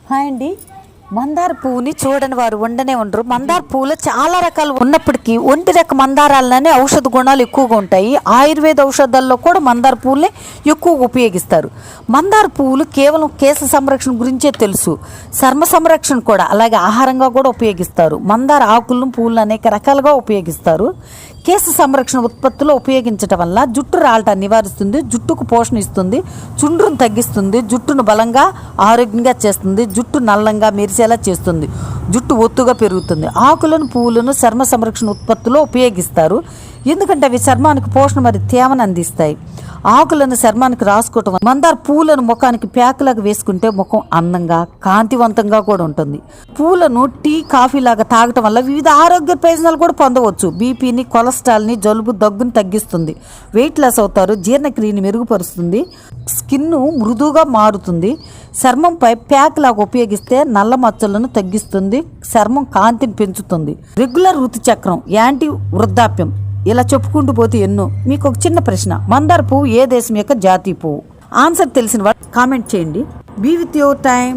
Hi అండి. మందార పువ్వుని చూడని వారు ఉండనే ఉండరు. మందార పువ్వులో చాలా రకాలు ఉన్నప్పటికీ ఒంటి రక మందారాలనే ఔషధ గుణాలు ఎక్కువగా ఉంటాయి. ఆయుర్వేద ఔషధాల్లో కూడా మందార పువ్వుల్ని ఎక్కువగా ఉపయోగిస్తారు. మందార పువ్వులు కేవలం కేశ సంరక్షణ గురించే తెలుసు, చర్మ సంరక్షణ కూడా, అలాగే ఆహారంగా కూడా ఉపయోగిస్తారు. మందార ఆకులను పువ్వులను అనేక రకాలుగా ఉపయోగిస్తారు. కేశ సంరక్షణ ఉత్పత్తులు ఉపయోగించడం వల్ల జుట్టు రాలటాన్ని నివారిస్తుంది, జుట్టుకు పోషణ ఇస్తుంది, చుండ్రును తగ్గిస్తుంది, జుట్టును బలంగా ఆరోగ్యంగా చేస్తుంది, జుట్టు నల్లంగా మెరిసేలా చేస్తుంది, జుట్టు ఒత్తుగా పెరుగుతుంది. ఆకులను పువ్వులను చర్మ సంరక్షణ ఉత్పత్తులో ఉపయోగిస్తారు, ఎందుకంటే అవి చర్మానికి పోషణ మరి తేమను అందిస్తాయి. ఆకులను చర్మానికి రాసుకోవటం, మందార పూలను ముఖానికి ప్యాక్లాగా వేసుకుంటే ముఖం అందంగా కాంతివంతంగా కూడా ఉంటుంది. పూలను టీ కాఫీ లాగా తాగటం వల్ల వివిధ ఆరోగ్య ప్రయోజనాలు కూడా పొందవచ్చు. బీపీని, కొలెస్ట్రాల్ని, జలుబు దగ్గుని తగ్గిస్తుంది, వెయిట్ లాస్ అవుతారు, జీర్ణక్రియని మెరుగుపరుస్తుంది, స్కిన్ మృదువుగా మారుతుంది. చర్మంపై ప్యాక్ లాగా ఉపయోగిస్తే నల్ల మచ్చలను తగ్గిస్తుంది, చర్మం కాంతిని పెంచుతుంది. రెగ్యులర్ ఋతుచక్రం, యాంటీ వృద్ధాప్యం, ఇలా చెప్పుకుంటూ పోతే ఎన్నో. మీకు ఒక చిన్న ప్రశ్న, మందార పువ్వు ఏ దేశం యొక్క జాతీయ పువ్వు? ఆన్సర్ తెలిసిన వాళ్ళు కామెంట్ చేయండి. Be with your time.